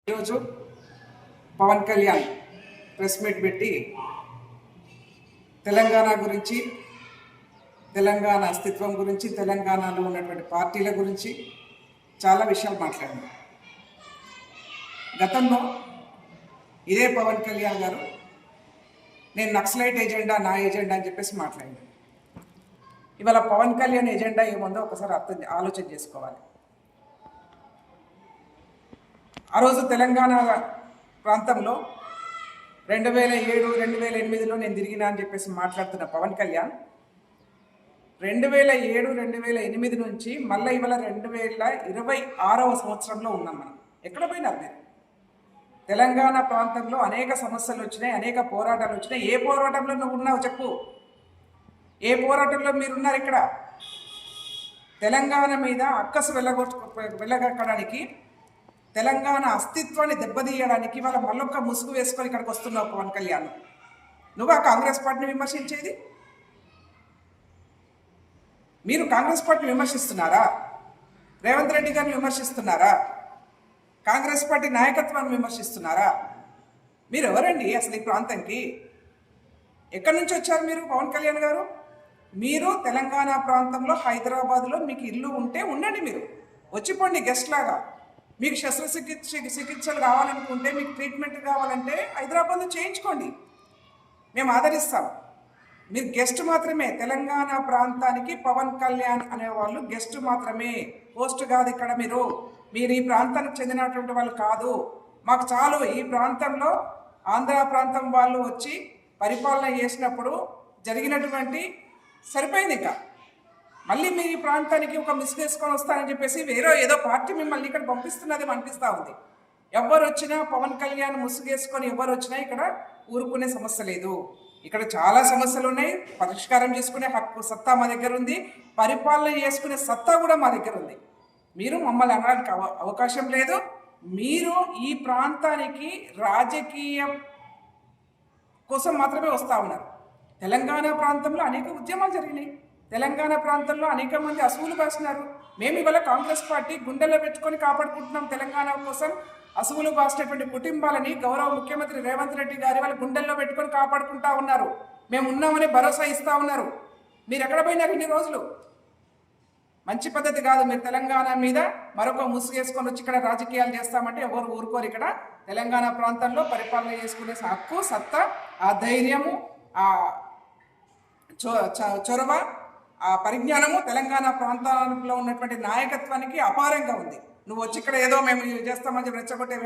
ఈరోజు Pawan Kalyan press meet పెట్టి తెలంగాణ గురించి, తెలంగాణ అస్తిత్వం గురించి, తెలంగాణలో ఉన్నటువంటి పార్టీల గురించి చాలా విషయాలు మాట్లాడారు. గతంలో ఇదే పవన్ కళ్యాణ్ గారు నేను నక్సలైట్ ఎజెండా నా ఎజెండా అని చెప్పేసి మాట్లాడాను. ఇవాళ పవన్ కళ్యాణ్ ఎజెండా ఏముందో ఒకసారి ఆలోచన చేసుకోవాలి. ఆ రోజు తెలంగాణ ప్రాంతంలో 2007, 2008లో నేను తిరిగినా అని చెప్పేసి మాట్లాడుతున్న పవన్ కళ్యాణ్ 2007, 2008 నుంచి మళ్ళీ ఇవాళ 2026వ సంవత్సరంలో ఉన్నాం మనం. ఎక్కడ పోయినారు మీరు? తెలంగాణ ప్రాంతంలో అనేక సమస్యలు వచ్చినాయి, అనేక పోరాటాలు వచ్చినాయి. ఏ పోరాటంలో నువ్వు ఉన్నావు చెప్పు? ఏ పోరాటంలో మీరున్నారు? ఇక్కడ తెలంగాణ మీద అక్కసు వెళ్ళగొట్టడానికి, తెలంగాణ అస్తిత్వాన్ని దెబ్బతీయడానికి వాళ్ళ మళ్ళొక్క ముసుగు వేసుకొని ఇక్కడికి వస్తున్నావు పవన్ కళ్యాణ్. నువ్వు ఆ కాంగ్రెస్ పార్టీని విమర్శించేది? మీరు కాంగ్రెస్ పార్టీని విమర్శిస్తున్నారా? రేవంత్ రెడ్డి గారిని విమర్శిస్తున్నారా? కాంగ్రెస్ పార్టీ నాయకత్వాన్ని విమర్శిస్తున్నారా? మీరు ఎవరండి అసలు ఈ ప్రాంతంకి? ఎక్కడి నుంచి వచ్చారు మీరు పవన్ కళ్యాణ్ గారు? మీరు తెలంగాణ ప్రాంతంలో హైదరాబాద్లో మీకు ఇల్లు ఉంటే ఉండండి, మీరు వచ్చిపోండి గెస్ట్ లాగా. మీకు చికిత్సలు కావాలనుకుంటే, మీకు ట్రీట్మెంట్ కావాలంటే హైదరాబాద్లో చేయించుకోండి, మేము ఆదరిస్తాం. మీరు గెస్ట్ మాత్రమే. తెలంగాణ ప్రాంతానికి పవన్ కళ్యాణ్ అనేవాళ్ళు గెస్ట్ మాత్రమే, పోస్ట్ కాదు. ఇక్కడ మీరు ఈ ప్రాంతానికి చెందినటువంటి వాళ్ళు కాదు. మాకు చాలు. ఈ ప్రాంతంలో ఆంధ్ర ప్రాంతం వాళ్ళు వచ్చి పరిపాలన చేసినప్పుడు జరిగినటువంటి సరిపోయింది. ఇంకా మళ్ళీ మీ ఈ ప్రాంతానికి ఒక వేసుకొని వస్తానని చెప్పేసి ఏదో పార్టీ మిమ్మల్ని ఇక్కడ పంపిస్తున్నది అనిపిస్తూ ఉంది. ఎవరు వచ్చినా పవన్ కళ్యాణ్ ముసుగేసుకొని ఎవరు వచ్చినా ఇక్కడ ఊరుకునే సమస్య లేదు. ఇక్కడ చాలా సమస్యలు ఉన్నాయి. పరిష్కారం చేసుకునే హక్కు, సత్తా మా దగ్గర ఉంది. పరిపాలన చేసుకునే సత్తా కూడా మా దగ్గర ఉంది. మీరు మమ్మల్ని అనడానికి అవకాశం లేదు. మీరు ఈ ప్రాంతానికి రాజకీయం కోసం మాత్రమే వస్తూ ఉన్నారు. తెలంగాణ ప్రాంతంలో అనేక ఉద్యమాలు జరిగినాయి. తెలంగాణ ప్రాంతంలో అనేక మంది అసువులు బాసినారు. మేము ఇవాళ కాంగ్రెస్ పార్టీ గుండెల్లో పెట్టుకొని కాపాడుకుంటున్నాం. తెలంగాణ కోసం అసువులు బాసినటువంటి కుటుంబాలని గౌరవ ముఖ్యమంత్రి రేవంత్ రెడ్డి గారి వాళ్ళ గుండెల్లో పెట్టుకొని కాపాడుకుంటా ఉన్నారు. మేము ఉన్నామని భరోసా ఇస్తూ ఉన్నారు. మీరు ఎక్కడ పోయినారు ఇన్ని రోజులు? మంచి పద్ధతి కాదు. మీరు తెలంగాణ మీద మరొక ముసుగేసుకొని వచ్చి ఇక్కడ రాజకీయాలు చేస్తామంటే ఎవరు ఊరుకోరు. ఇక్కడ తెలంగాణ ప్రాంతంలో పరిపాలన చేసుకునే హక్కు, సత్తా, ఆ ధైర్యము, ఆ చొరవ, ఆ పరిజ్ఞానము తెలంగాణ ప్రాంతాలలో ఉన్నటువంటి నాయకత్వానికి అపారంగా ఉంది. నువ్వు వచ్చి ఇక్కడ ఏదో మేము చేస్తామని రెచ్చగొట్టే